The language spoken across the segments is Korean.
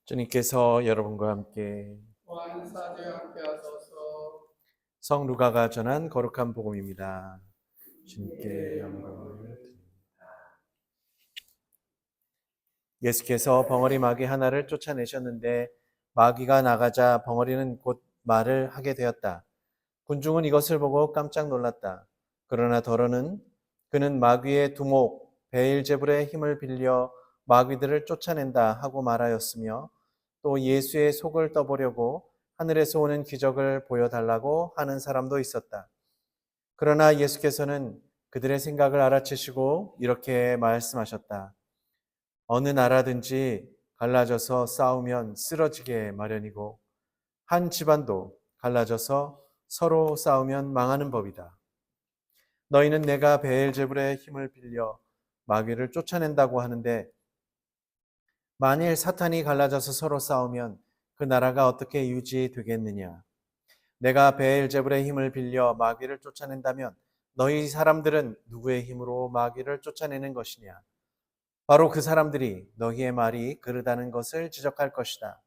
주님께서 여러분과 함께 원사제 함께 하소서. 성 루가가 전한 거룩한 복음입니다. 주님께 영광을 드립니다. 예수께서 벙어리 마귀 하나를 쫓아내셨는데 마귀가 나가자 벙어리는 곧 말을 하게 되었다. 군중은 이것을 보고 깜짝 놀랐다. 그러나 더러는 그는 마귀의 두목 베일제불의 힘을 빌려 마귀들을 쫓아낸다 하고 말하였으며 또 예수의 속을 떠보려고 하늘에서 오는 기적을 보여달라고 하는 사람도 있었다. 그러나 예수께서는 그들의 생각을 알아채시고 이렇게 말씀하셨다. 어느 나라든지 갈라져서 싸우면 쓰러지게 마련이고 한 집안도 갈라져서 서로 싸우면 망하는 법이다. 너희는 내가 베엘제불의 힘을 빌려 마귀를 쫓아낸다고 하는데 만일 사탄이 갈라져서 서로 싸우면 그 나라가 어떻게 유지되겠느냐? 내가 베엘제불의 힘을 빌려 마귀를 쫓아낸다면 너희 사람들은 누구의 힘으로 마귀를 쫓아내는 것이냐? 바로 그 사람들이 너희의 말이 그르다는 것을 지적할 것이다.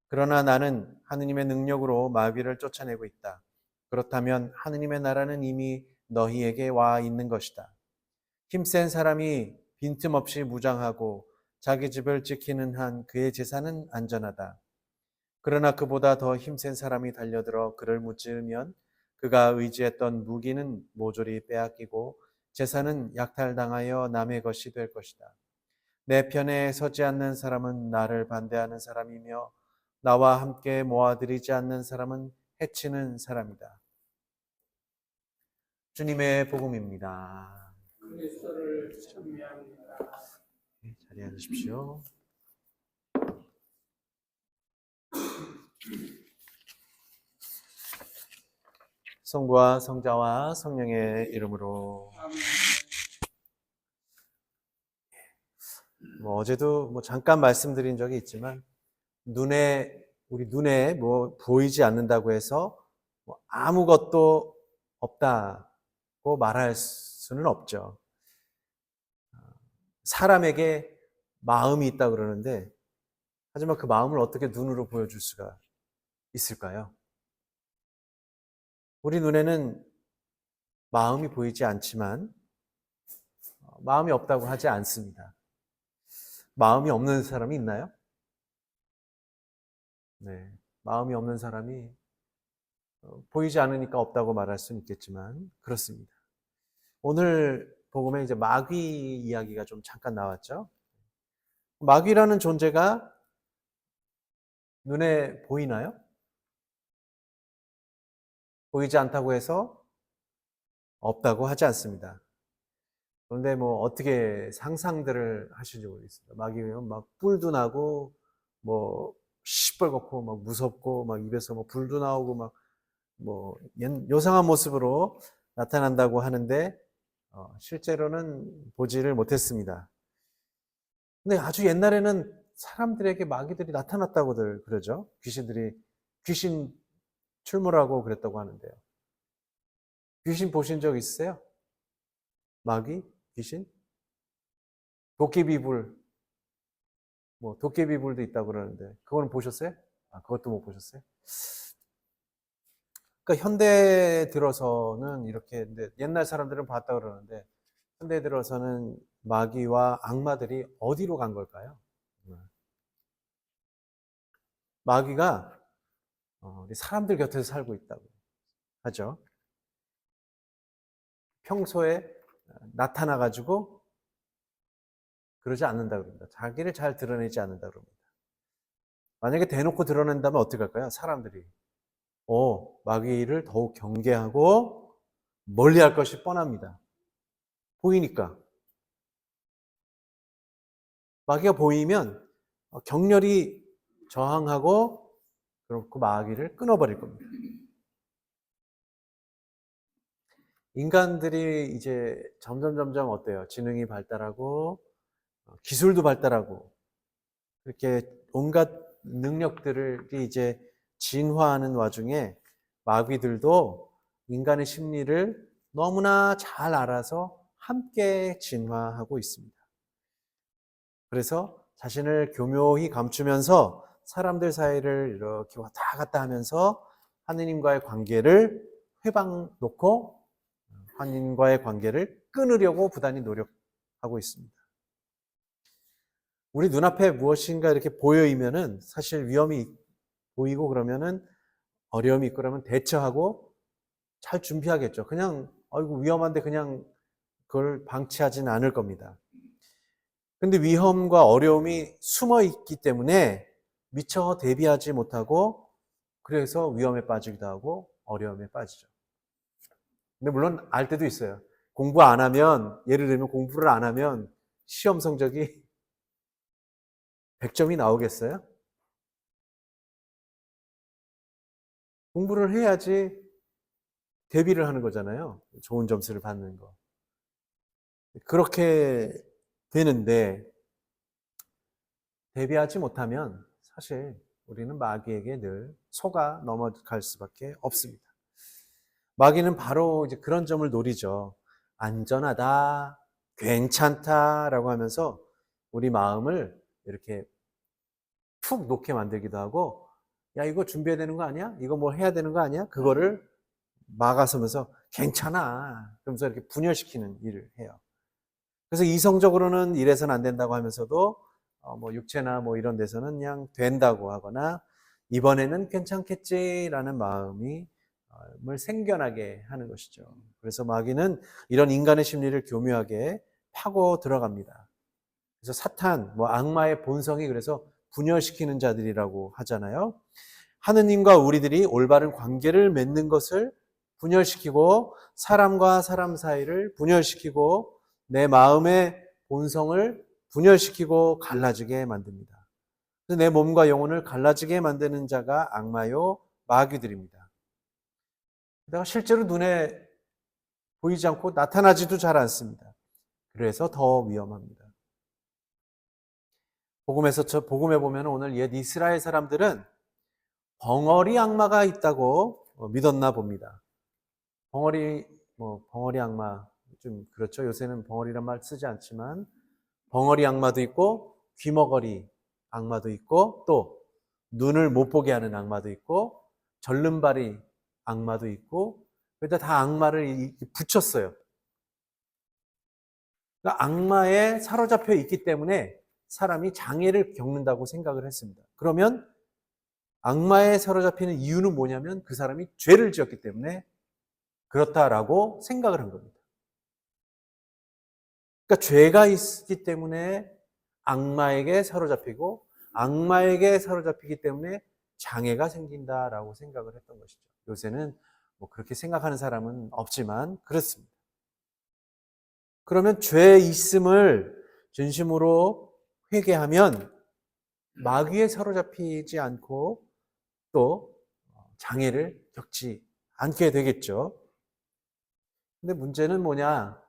그러나 나는 하느님의 능력으로 마귀를 쫓아내고 있다. 그렇다면 하느님의 나라는 이미 너희에게 와 있는 것이다. 힘센 사람이 빈틈없이 무장하고 자기 집을 지키는 한 그의 재산은 안전하다. 그러나 그보다 더 힘센 사람이 달려들어 그를 무찌르면 그가 의지했던 무기는 모조리 빼앗기고 재산은 약탈당하여 남의 것이 될 것이다. 내 편에 서지 않는 사람은 나를 반대하는 사람이며 나와 함께 모아들이지 않는 사람은 해치는 사람이다. 주님의 복음입니다. 그리스도를 찬미합니다. 자리에 앉으십시오. 성부와 성자와 성령의 이름으로. 아멘. 어제도 잠깐 말씀드린 적이 있지만 우리 눈에 보이지 않는다고 해서 아무것도 없다고 말할 수는 없죠. 사람에게 마음이 있다 그러는데 하지만 그 마음을 어떻게 눈으로 보여줄 수가 있을까요? 우리 눈에는 마음이 보이지 않지만 마음이 없다고 하지 않습니다. 마음이 없는 사람이 있나요? 네, 마음이 없는 사람이 보이지 않으니까 없다고 말할 수는 있겠지만 그렇습니다. 오늘 복음에 이제 마귀 이야기가 좀 잠깐 나왔죠. 마귀라는 존재가 눈에 보이나요? 보이지 않다고 해서 없다고 하지 않습니다. 그런데 어떻게 상상들을 하실지 모르겠습니다. 마귀면 막 뿔도 나고 시뻘겋고 막 무섭고 막 입에서 불도 나오고 막 요상한 모습으로 나타난다고 하는데 실제로는 보지를 못했습니다. 근데 아주 옛날에는 사람들에게 마귀들이 나타났다고들 그러죠. 귀신 출몰하고 그랬다고 하는데요. 귀신 보신 적 있으세요? 마귀? 귀신? 도깨비불, 도깨비불도 있다고 그러는데, 그거는 보셨어요? 그것도 못 보셨어요? 그러니까 현대 들어서는 이렇게, 근데 옛날 사람들은 봤다 그러는데, 현대 들어서는 마귀와 악마들이 어디로 간 걸까요? 마귀가 우리 사람들 곁에서 살고 있다고 하죠. 평소에 나타나가지고 그러지 않는다 그럽니다. 자기를 잘 드러내지 않는다 그럽니다. 만약에 대놓고 드러낸다면 어떻게 할까요? 사람들이 마귀를 더욱 경계하고 멀리할 것이 뻔합니다. 보이니까. 마귀가 보이면 격렬히 저항하고 그렇고 마귀를 끊어버릴 겁니다. 인간들이 이제 점점 어때요? 지능이 발달하고 기술도 발달하고 그렇게 온갖 능력들이 이제 진화하는 와중에 마귀들도 인간의 심리를 너무나 잘 알아서 함께 진화하고 있습니다. 그래서 자신을 교묘히 감추면서 사람들 사이를 이렇게 왔다 갔다 하면서 하느님과의 관계를 회방 놓고 하느님과의 관계를 끊으려고 부단히 노력하고 있습니다. 우리 눈앞에 무엇인가 이렇게 보여이면은 사실 위험이 보이고 그러면은 어려움이 있고 그러면 대처하고 잘 준비하겠죠. 그냥 아이고 위험한데 그냥 그걸 방치하진 않을 겁니다. 근데 위험과 어려움이 숨어 있기 때문에 미처 대비하지 못하고 그래서 위험에 빠지기도 하고 어려움에 빠지죠. 근데 물론 알 때도 있어요. 공부 안 하면, 예를 들면 공부를 안 하면 시험 성적이 100점이 나오겠어요? 공부를 해야지 대비를 하는 거잖아요. 좋은 점수를 받는 거. 그렇게 되는데 대비하지 못하면 사실 우리는 마귀에게 늘 속아 넘어갈 수밖에 없습니다. 마귀는 바로 이제 그런 점을 노리죠. 안전하다, 괜찮다라고 하면서 우리 마음을 이렇게 푹 놓게 만들기도 하고, 야, 이거 준비해야 되는 거 아니야? 이거 뭐 해야 되는 거 아니야? 그거를 막아서면서 괜찮아. 그러면서 이렇게 분열시키는 일을 해요. 그래서 이성적으로는 이래서는 안 된다고 하면서도 뭐 육체나 뭐 이런 데서는 그냥 된다고 하거나 이번에는 괜찮겠지라는 마음이 을 생겨나게 하는 것이죠. 그래서 마귀는 이런 인간의 심리를 교묘하게 파고 들어갑니다. 그래서 사탄, 뭐 악마의 본성이 그래서 분열시키는 자들이라고 하잖아요. 하느님과 우리들이 올바른 관계를 맺는 것을 분열시키고 사람과 사람 사이를 분열시키고 내 마음의 본성을 분열시키고 갈라지게 만듭니다. 내 몸과 영혼을 갈라지게 만드는 자가 악마요 마귀들입니다. 내가 실제로 눈에 보이지 않고 나타나지도 잘 않습니다. 그래서 더 위험합니다. 복음에 보면 오늘 옛 이스라엘 사람들은 벙어리 악마가 있다고 믿었나 봅니다. 벙어리 악마 좀 그렇죠. 요새는 벙어리란 말 쓰지 않지만 벙어리 악마도 있고 귀머거리 악마도 있고 또 눈을 못 보게 하는 악마도 있고 절름발이 악마도 있고 그러다 다 악마를 붙였어요. 그러니까 악마에 사로잡혀 있기 때문에 사람이 장애를 겪는다고 생각을 했습니다. 그러면 악마에 사로잡히는 이유는 뭐냐면 그 사람이 죄를 지었기 때문에 그렇다라고 생각을 한 겁니다. 그러니까 죄가 있기 때문에 악마에게 사로잡히고 악마에게 사로잡히기 때문에 장애가 생긴다라고 생각을 했던 것이죠. 요새는 뭐 그렇게 생각하는 사람은 없지만 그렇습니다. 그러면 죄 있음을 진심으로 회개하면 마귀에 사로잡히지 않고 또 장애를 겪지 않게 되겠죠. 근데 문제는 뭐냐?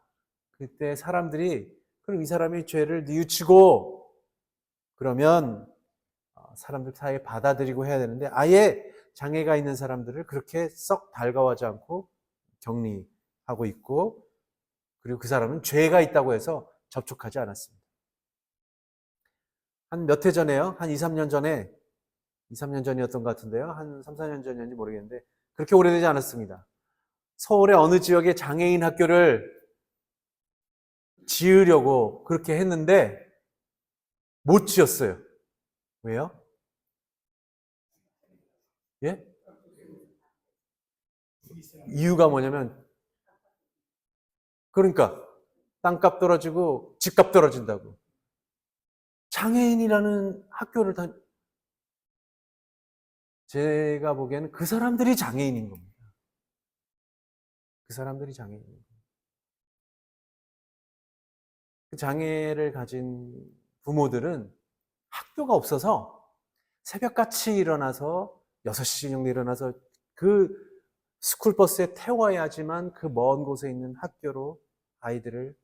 그때 사람들이 그럼 이 사람이 죄를 뉘우치고 그러면 사람들 사이에 받아들이고 해야 되는데 아예 장애가 있는 사람들을 그렇게 썩 달가워하지 않고 격리하고 있고 그리고 그 사람은 죄가 있다고 해서 접촉하지 않았습니다. 한 몇 해 전에요. 한 2, 3년 전에 2, 3년 전이었던 것 같은데요. 한 3, 4년 전이었는지 모르겠는데 그렇게 오래되지 않았습니다. 서울의 어느 지역에 장애인 학교를 지으려고 그렇게 했는데 못 지었어요. 왜요? 예? 이유가 뭐냐면 그러니까 땅값 떨어지고 집값 떨어진다고. 장애인이라는 학교를 제가 보기에는 그 사람들이 장애인인 겁니다. 그 사람들이 장애인인 겁니다. 그 장애를 가진 부모들은 학교가 없어서 새벽같이 일어나서 6시 정도 일어나서 그 스쿨버스에 태워야지만 그 먼 곳에 있는 학교로 학교를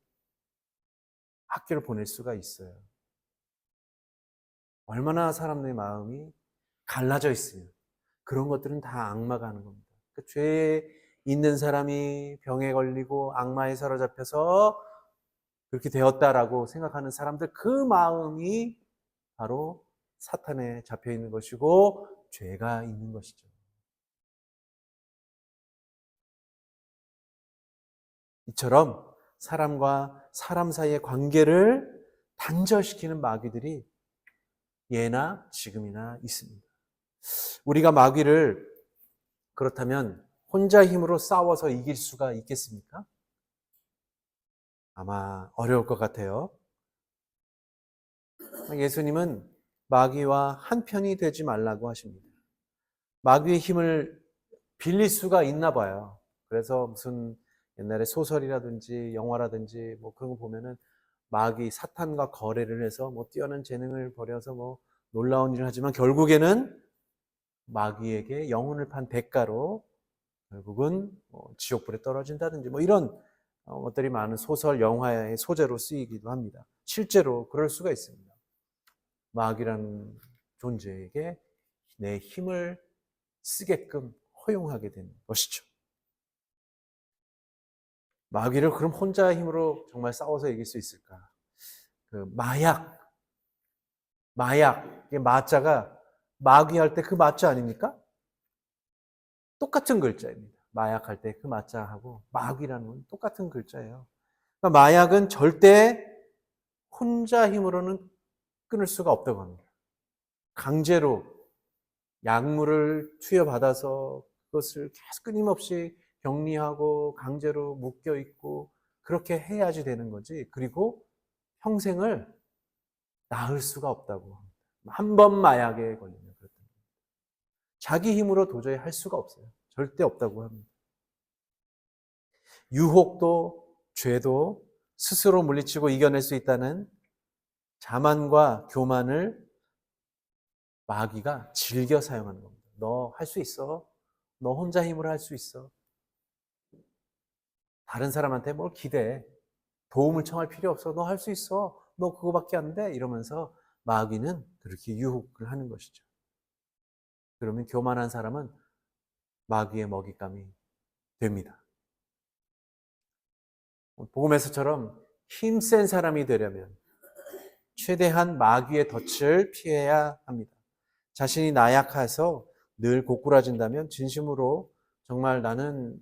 보낼 수가 있어요. 얼마나 사람들의 마음이 갈라져 있으면 그런 것들은 다 악마가 하는 겁니다. 그러니까 죄 있는 사람이 병에 걸리고 악마에 사로잡혀서 그렇게 되었다라고 생각하는 사람들 그 마음이 바로 사탄에 잡혀 있는 것이고 죄가 있는 것이죠. 이처럼 사람과 사람 사이의 관계를 단절시키는 마귀들이 예나 지금이나 있습니다. 우리가 마귀를 그렇다면 혼자 힘으로 싸워서 이길 수가 있겠습니까? 아마 어려울 것 같아요. 예수님은 마귀와 한편이 되지 말라고 하십니다. 마귀의 힘을 빌릴 수가 있나 봐요. 그래서 무슨 옛날에 소설이라든지 영화라든지 뭐 그런 거 보면은 마귀 사탄과 거래를 해서 뭐 뛰어난 재능을 벌여서 뭐 놀라운 일을 하지만 결국에는 마귀에게 영혼을 판 대가로 결국은 뭐 지옥불에 떨어진다든지 뭐 이런 것들이 많은 소설, 영화의 소재로 쓰이기도 합니다. 실제로 그럴 수가 있습니다. 마귀라는 존재에게 내 힘을 쓰게끔 허용하게 되는 것이죠. 마귀를 그럼 혼자 힘으로 정말 싸워서 이길 수 있을까? 그 마약의 마자가 마귀할 때 그 마자 아닙니까? 똑같은 글자입니다. 마약할 때 그 마자하고 마귀라는 건 똑같은 글자예요. 그러니까 마약은 절대 혼자 힘으로는 끊을 수가 없다고 합니다. 강제로 약물을 투여받아서 그것을 계속 끊임없이 격리하고 강제로 묶여 있고 그렇게 해야지 되는 거지. 그리고 평생을 나을 수가 없다고 합니다. 한 번 마약에 걸리면 그렇답니다. 자기 힘으로 도저히 할 수가 없어요. 절대 없다고 합니다. 유혹도 죄도 스스로 물리치고 이겨낼 수 있다는 자만과 교만을 마귀가 즐겨 사용하는 겁니다. 너 할 수 있어. 너 혼자 힘으로 할 수 있어. 다른 사람한테 뭘 기대해. 도움을 청할 필요 없어. 너 할 수 있어. 너 그거밖에 안 돼. 이러면서 마귀는 그렇게 유혹을 하는 것이죠. 그러면 교만한 사람은 마귀의 먹잇감이 됩니다. 복음에서처럼 힘센 사람이 되려면 최대한 마귀의 덫을 피해야 합니다. 자신이 나약해서 늘 고꾸라진다면 진심으로 정말 나는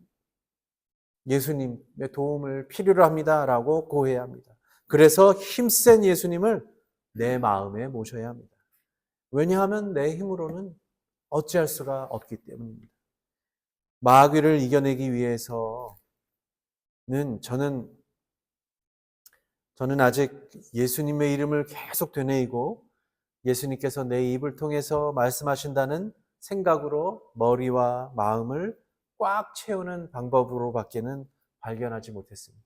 예수님의 도움을 필요로 합니다라고 고해야 합니다. 그래서 힘센 예수님을 내 마음에 모셔야 합니다. 왜냐하면 내 힘으로는 어찌할 수가 없기 때문입니다. 마귀를 이겨내기 위해서는 저는 아직 예수님의 이름을 계속 되뇌이고 예수님께서 내 입을 통해서 말씀하신다는 생각으로 머리와 마음을 꽉 채우는 방법으로밖에는 발견하지 못했습니다.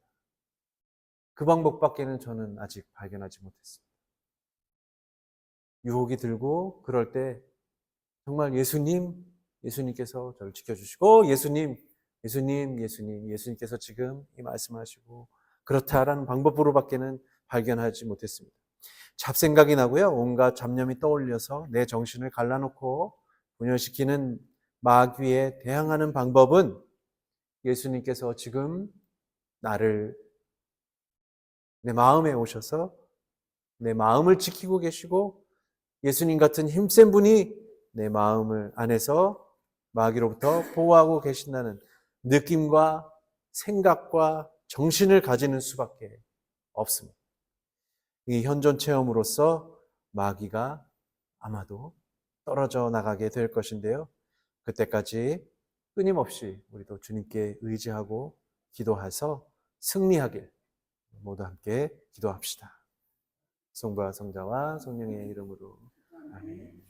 그 방법밖에는 저는 아직 발견하지 못했습니다. 유혹이 들고 그럴 때 정말 예수님께서 저를 지켜주시고 예수님께서 지금 이 말씀하시고 그렇다라는 방법으로밖에는 발견하지 못했습니다. 잡생각이 나고요. 온갖 잡념이 떠올려서 내 정신을 갈라놓고 분열시키는 마귀에 대항하는 방법은 예수님께서 지금 나를 내 마음에 오셔서 내 마음을 지키고 계시고 예수님 같은 힘센 분이 내 마음을 안에서 마귀로부터 보호하고 계신다는 느낌과 생각과 정신을 가지는 수밖에 없습니다. 이 현존 체험으로서 마귀가 아마도 떨어져 나가게 될 것인데요. 그때까지 끊임없이 우리도 주님께 의지하고 기도해서 승리하길 모두 함께 기도합시다. 성부와 성자와 성령의 이름으로 아멘.